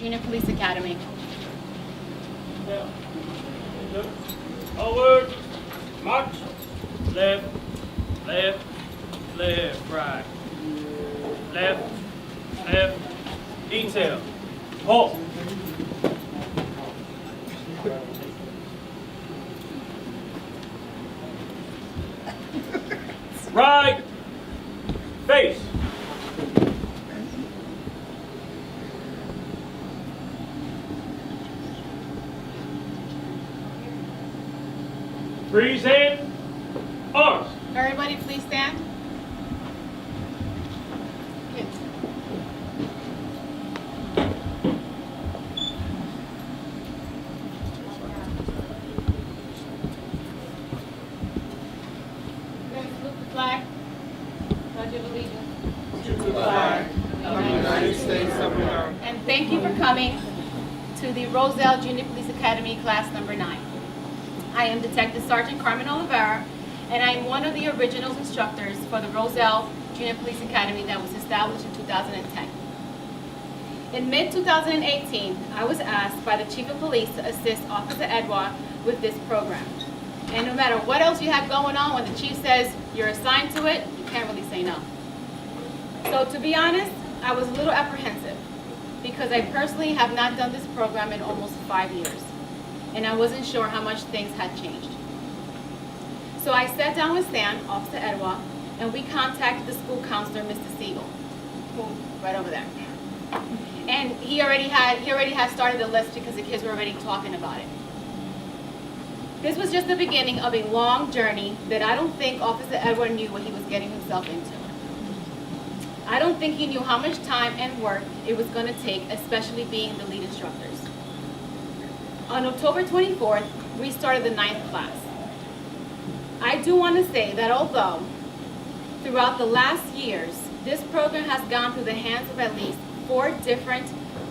Junior Police Academy. Yeah. Look. Forward. March. Left. Left. Left. Right. Left. Left. Detail. Halt. Right. Face. Freeze in. Arms. Everybody please stand. Good. Then salute the flag. Pledge of allegiance. To the flag of the United States of America. And thank you for coming to the Roselle Junior Police Academy class number 9. I am Detective Sergeant Carmen Oliveira, and I am one of the original instructors for the Roselle Junior Police Academy that was established in 2010. In mid-2018, I was asked by the Chief of Police to assist Officer Edouard with this program. And no matter what else you have going on, when the Chief says you're assigned to it, you can't really say no. So to be honest, I was a little apprehensive because I personally have not done this program in almost 5 years. And I wasn't sure how much things had changed. So I sat down with Stan, Officer Edouard, and we contacted the school counselor, Mr. Siegel, who right over there. And he already had started the list because the kids were already talking about it. This was just the beginning of a long journey that I don't think Officer Edouard knew what he was getting himself into. I don't think he knew how much time and work it was going to take, especially being the lead instructors. On October 24th, we started the 9th class. I do want to say that although throughout the last years, this program has gone through the hands of at least 4 different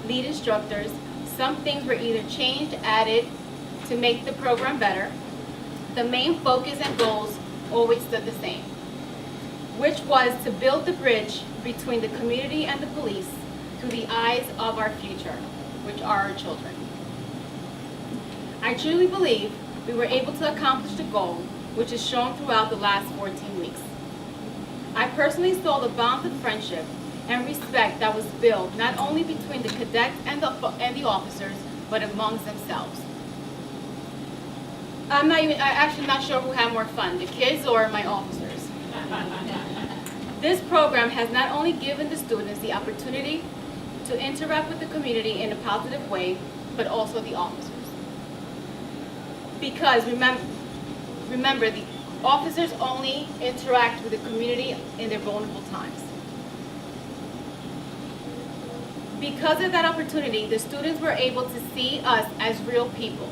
lead instructors, some things were either changed, added to make the program better. The main focus and goals always stood the same, which was to build the bridge between the community and the police through the eyes of our future, which are our children. I truly believe we were able to accomplish the goal, which is shown throughout the last 14 weeks. I personally saw the bonds of friendship and respect that was built not only between the cadets and the officers, but amongst themselves. I'm actually not sure who had more fun, the kids or my officers. This program has not only given the students the opportunity to interact with the community in a positive way, but also the officers. Because remember, the officers only interact with the community in their vulnerable times. Because of that opportunity, the students were able to see us as real people,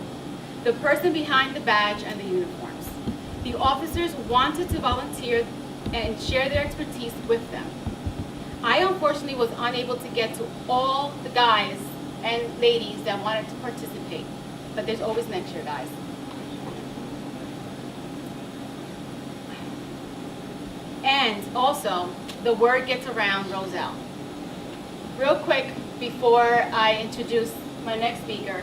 the person behind the badge and the uniforms. The officers wanted to volunteer and share their expertise with them. I unfortunately was unable to get to all the guys and ladies that wanted to participate, but there's always next year, guys. And also, the word gets around Roselle. Real quick, before I introduce my next speaker,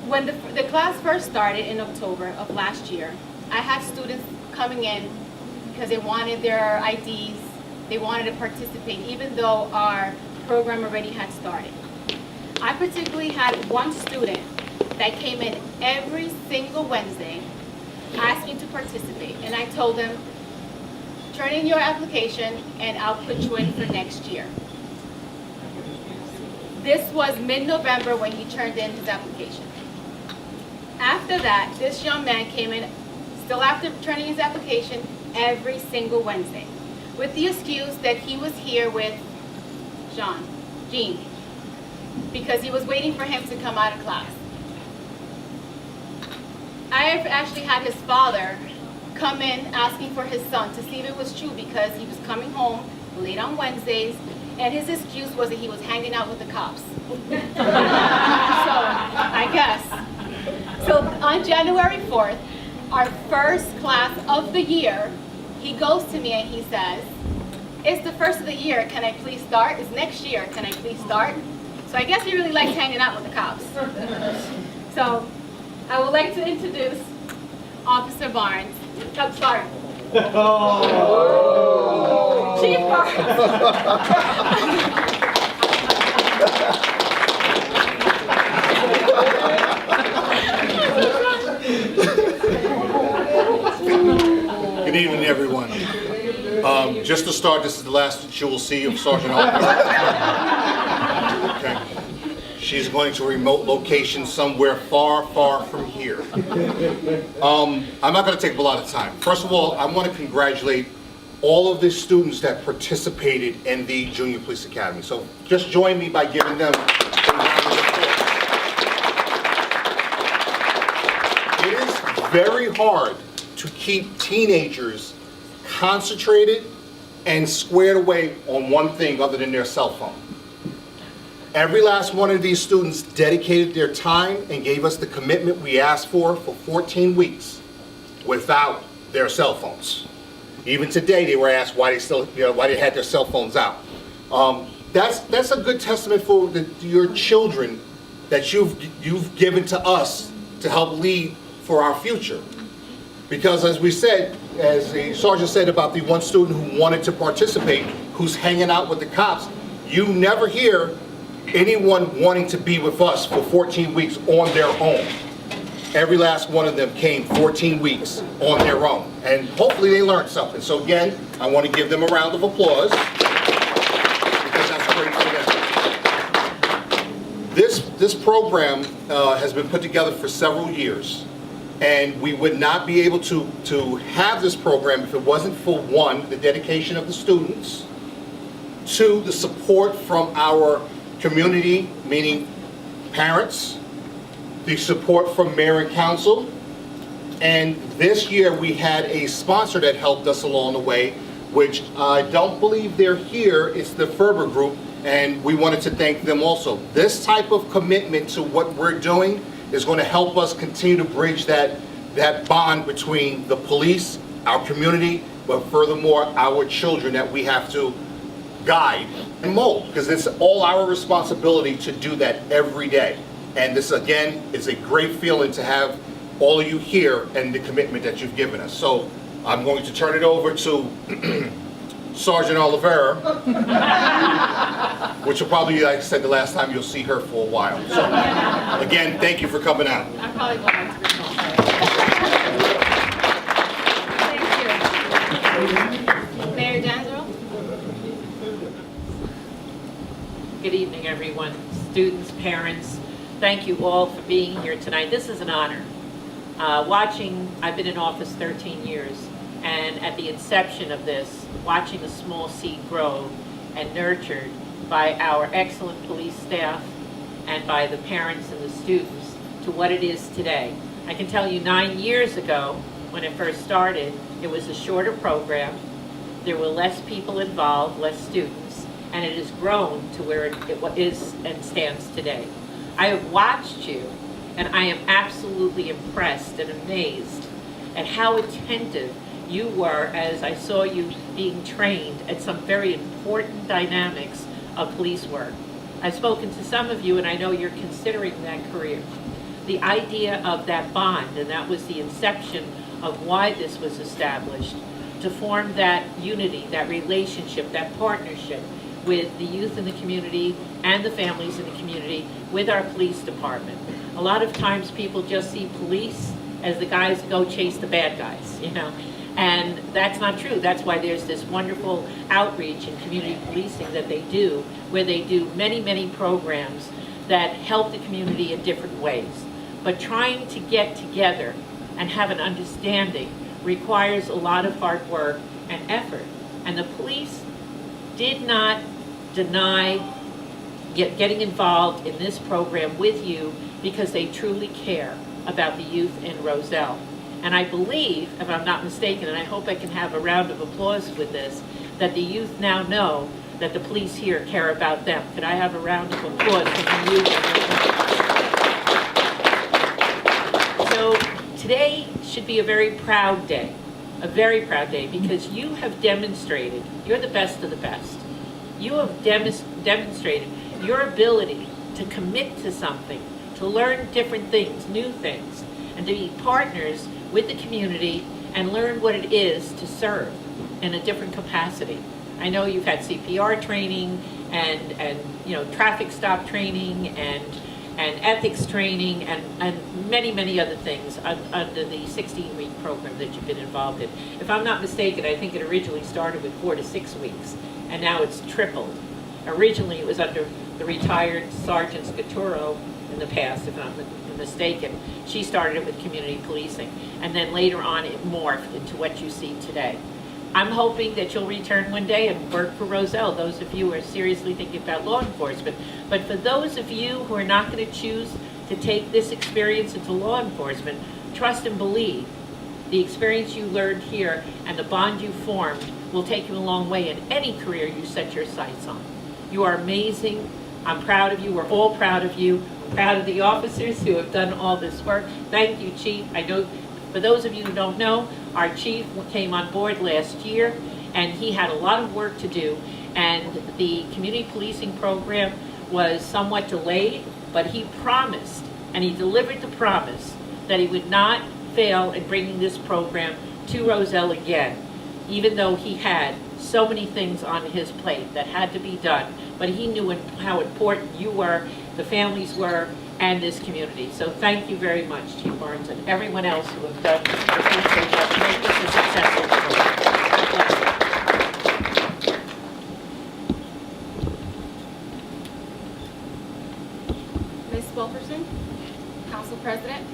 when the class first started in October of last year, I had students coming in because they wanted their IDs, they wanted to participate, even though our program already had started. I particularly had one student that came in every single Wednesday asking to participate, and I told him, turn in your application and I'll put you in for next year. This was mid-November when he turned in his application. After that, this young man came in, still after turning his application, every single Wednesday, with the excuse that he was here with Jean, because he was waiting for him to come out of class. I have actually had his father come in asking for his son to see if it was true, because he was coming home late on Wednesdays, and his excuse was that he was hanging out with the cops. So, I guess. So on January 4th, our first class of the year, he goes to me and he says, It's the first of the year, can I please start? It's next year, can I please start? So I guess he really likes hanging out with the cops. So I would like to introduce Officer Barnes. Oh, sorry. Chief Good evening, everyone. Just to start, this is the last that you will see of Sergeant Oliver. Okay. She's going to a remote location somewhere far, far from here. I'm not going to take up a lot of time. First of all, I want to congratulate all of the students that participated in the Junior Police Academy. So just join me by giving them a round of applause. It is very hard to keep teenagers concentrated and squared away on one thing other than their cell phone. Every last one of these students dedicated their time and gave us the commitment we asked for 14 weeks without their cell phones. Even today they were asked why they still, why they had their cell phones out. That's a good testament for your children that you've given to us to help lead for our future. Because as we said, as the sergeant said about the one student who wanted to participate, who's hanging out with the cops, you never hear anyone wanting to be with us for 14 weeks on their own. Every last one of them came 14 weeks on their own. And hopefully they learned something. So again, I want to give them a round of applause because that's great for them. This program has been put together for several years. And we would not be able to have this program if it wasn't for, one, the dedication of the students, two, the support from our community, meaning parents, the support from mayor and council, and this year we had a sponsor that helped us along the way, which I don't believe they're here. It's the Ferber Group, and we wanted to thank them also. This type of commitment to what we're doing is going to help us continue to bridge that bond between the police, our community, but furthermore, our children that we have to guide and mold, because it's all our responsibility to do that every day. And this, again, is a great feeling to have all of you here and the commitment that you've given us. So I'm going to turn it over to Sergeant Oliveira, which will probably, like I said the last time, you'll see her for a while. So, again, thank you for coming out. I'm probably going back to the phone. Thank you. Mayor Danzero? Good evening, everyone. Students, parents, thank you all for being here tonight. This is an honor. I've been in office 13 years, and at the inception of this, watching a small seed grow and nurtured by our excellent police staff and by the parents and the students to what it is today. I can tell you 9 years ago, when it first started, it was a shorter program. There were less people involved, less students, and it has grown to where it is and stands today. I have watched you, and I am absolutely impressed and amazed at how attentive you were as I saw you being trained at some very important dynamics of police work. I've spoken to some of you, and I know you're considering that career. The idea of that bond, and that was the inception of why this was established, to form that unity, that relationship, that partnership with the youth in the community and the families in the community with our police department. A lot of times people just see police as the guys who go chase the bad guys, and that's not true. That's why there's this wonderful outreach and community policing that they do, where they do many, many programs that help the community in different ways. But trying to get together and have an understanding requires a lot of hard work and effort. And the police did not deny getting involved in this program with you because they truly care about the youth in Roselle. And I believe, if I'm not mistaken, and I hope I can have a round of applause with this, that the youth now know that the police here care about them. Could I have a round of applause from the youth? So today should be a very proud day, a very proud day, because you have demonstrated, you're the best of the best. You have demonstrated your ability to commit to something, to learn different things, new things, and to be partners with the community and learn what it is to serve in a different capacity. I know you've had CPR training and traffic stop training and ethics training and many other things under the 16-week program that you've been involved in. If I'm not mistaken, I think it originally started with 4 to 6 weeks, and now it's tripled. Originally, it was under the retired Sergeant Scaturo in the past, if I'm not mistaken. She started it with community policing, and then later on it morphed into what you see today. I'm hoping that you'll return one day and work for Roselle, those of you who are seriously thinking about law enforcement. But for those of you who are not going to choose to take this experience into law enforcement, trust and believe the experience you learned here and the bond you formed will take you a long way in any career you set your sights on. You are amazing. I'm proud of you. We're all proud of you. We're proud of the officers who have done all this work. Thank you, Chief. I know, for those of you who don't know, our chief came on board last year, and he had a lot of work to do, and the community policing program was somewhat delayed, but he promised, and he delivered the promise, that he would not fail in bringing this program to Roselle again, even though he had so many things on his plate that had to be done. But he knew how important you were, the families were, and this community. So thank you very much, Chief Barnes, and everyone else who have done to make this a successful program. Ms. Wilkerson, Council President.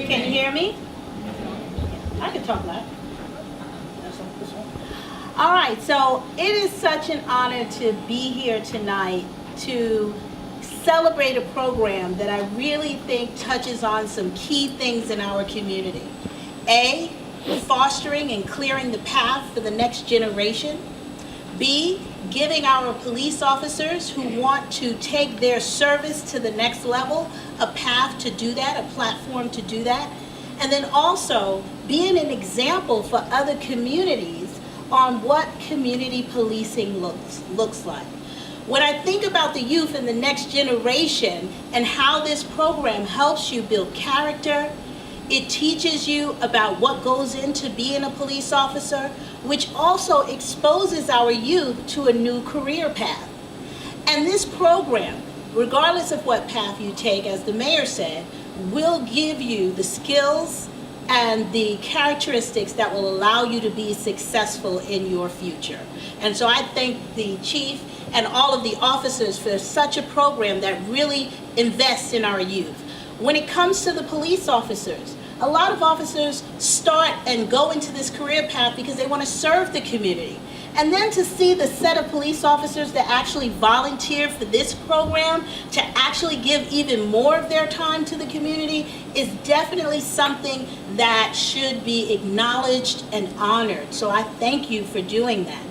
Can you hear me? I can talk loud. All right, so it is such an honor to be here tonight to celebrate a program that I really think touches on some key things in our community. A, fostering and clearing the path for the next generation. B, giving our police officers who want to take their service to the next level a path to do that, a platform to do that. And then also being an example for other communities on what community policing looks like. When I think about the youth and the next generation and how this program helps you build character, it teaches you about what goes into being a police officer, which also exposes our youth to a new career path. And this program, regardless of what path you take, as the mayor said, will give you the skills and the characteristics that will allow you to be successful in your future. And so I thank the chief and all of the officers for such a program that really invests in our youth. When it comes to the police officers, a lot of officers start and go into this career path because they want to serve the community. And then to see the set of police officers that actually volunteer for this program to actually give even more of their time to the community is definitely something that should be acknowledged and honored. So I thank you for doing that.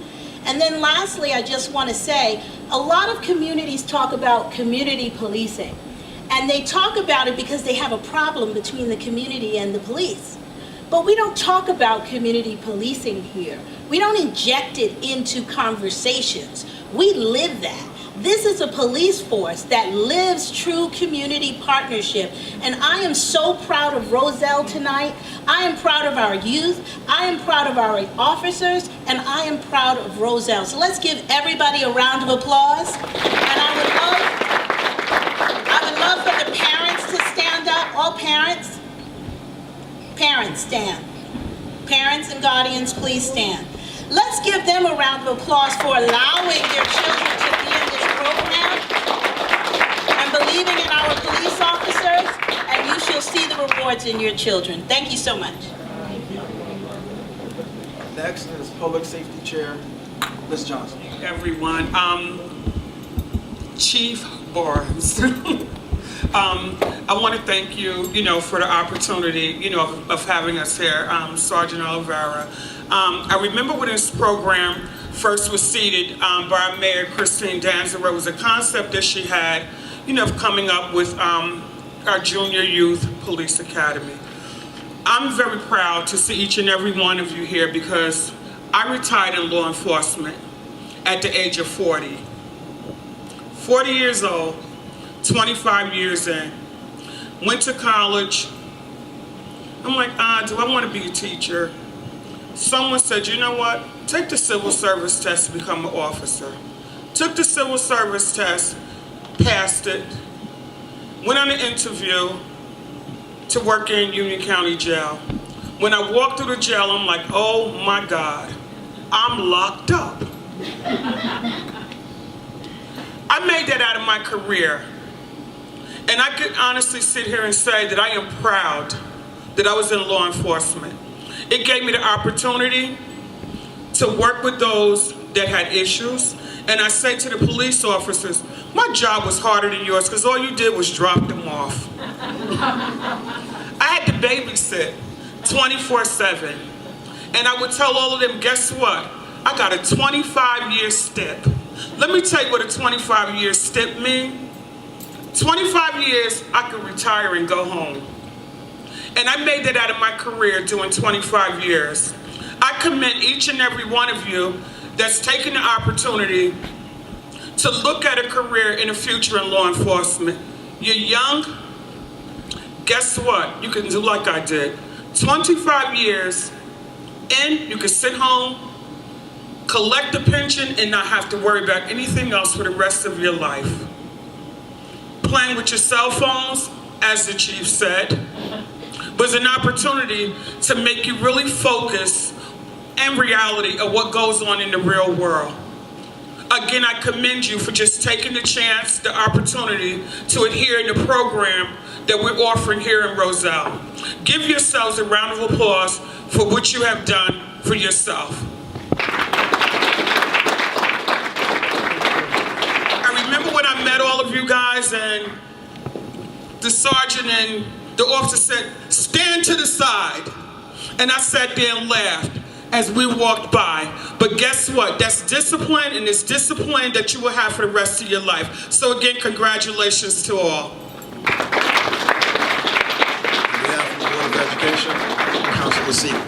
And then lastly, I just want to say, a lot of communities talk about community policing. And they talk about it because they have a problem between the community and the police. But we don't talk about community policing here. We don't inject it into conversations. We live that. This is a police force that lives true community partnership. And I am so proud of Roselle tonight. I am proud of our youth. I am proud of our officers. And I am proud of Roselle. So let's give everybody a round of applause. And I would love for the parents to stand up. All parents. Parents, stand. Parents and guardians, please stand. Let's give them a round of applause for allowing their children to be in this program and believing in our police officers, and you shall see the rewards in your children. Thank you so much. Next is Public Safety Chair, Ms. Johnson. Everyone, Chief Barnes. I want to thank you, for the opportunity, of having us here, Sergeant Oliveira. I remember when this program first was seated by Mayor Christine Danzer. It was a concept that she had, of coming up with our Junior Youth Police Academy. I'm very proud to see each and every one of you here because I retired in law enforcement at the age of 40. 40 years old, 25 years in. Went to college. I'm like, do I want to be a teacher? Someone said, you know what? Take the civil service test to become an officer. Took the civil service test, passed it, went on an interview to work in Union County Jail. When I walked through the jail, I'm like, oh my God, I'm locked up. I made that out of my career. And I could honestly sit here and say that I am proud that I was in law enforcement. It gave me the opportunity to work with those that had issues. And I say to the police officers, my job was harder than yours because all you did was drop them off. I had to babysit 24/7. And I would tell all of them, guess what? I got a 25-year stip. Let me tell you what a 25-year stip means. 25 years, I could retire and go home. And I made that out of my career doing 25 years. I commend each and every one of you that's taken the opportunity to look at a career in the future in law enforcement. You're young. Guess what? You can do like I did. 25 years in, you can sit home, collect a pension, and not have to worry about anything else for the rest of your life. Playing with your cell phones, as the chief said, was an opportunity to make you really focus in reality of what goes on in the real world. Again, I commend you for just taking the chance, the opportunity to adhere in the program that we're offering here in Roselle. Give yourselves a round of applause for what you have done for yourself. I remember when I met all of you guys and the sergeant and the officer said, stand to the side. And I sat there and laughed as we walked by. But guess what? That's discipline, and it's discipline that you will have for the rest of your life. So again, congratulations to all. On behalf of the Board of Education, Councilor Siegel.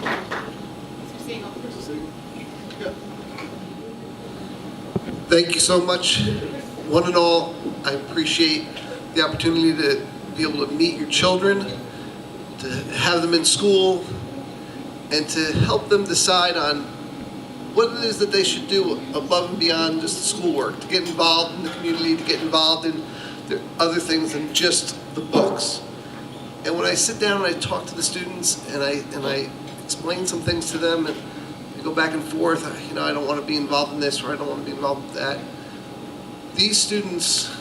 Mr. Siegel. Thank you so much. One and all, I appreciate the opportunity to be able to meet your children, to have them in school, and to help them decide on what it is that they should do above and beyond just the schoolwork, to get involved in the community, to get involved in the other things than just the books. And when I sit down and I talk to the students and I explain some things to them and we go back and forth, I don't want to be involved in this or I don't want to be involved with that. These students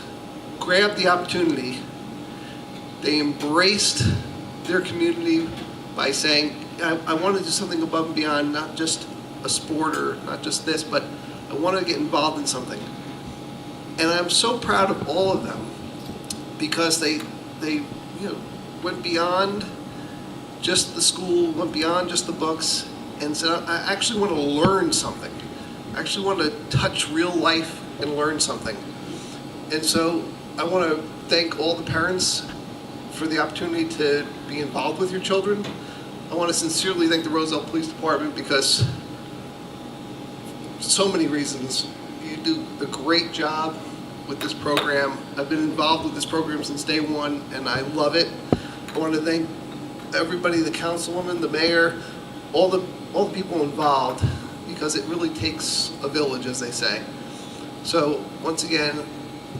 grabbed the opportunity. They embraced their community by saying, I want to do something above and beyond, not just a sport or not just this, but I want to get involved in something. And I'm so proud of all of them because they went beyond just the school, went beyond just the books, and said, I actually want to learn something. I actually want to touch real life and learn something. And so I want to thank all the parents for the opportunity to be involved with your children. I want to sincerely thank the Roselle Police Department because so many reasons. You do a great job with this program. I've been involved with this program since day one and I love it. I want to thank everybody, the councilwoman, the mayor, all the people involved because it really takes a village, as they say. So once again,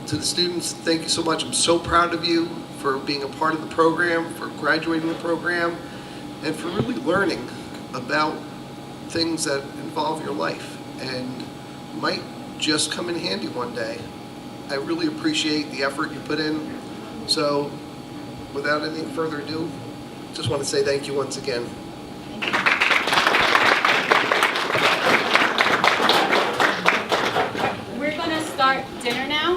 to the students, thank you so much. I'm so proud of you for being a part of the program, for graduating the program, and for really learning about things that involve your life and might just come in handy one day. I really appreciate the effort you put in. So without any further ado, just want to say thank you once again. We're going to start dinner now.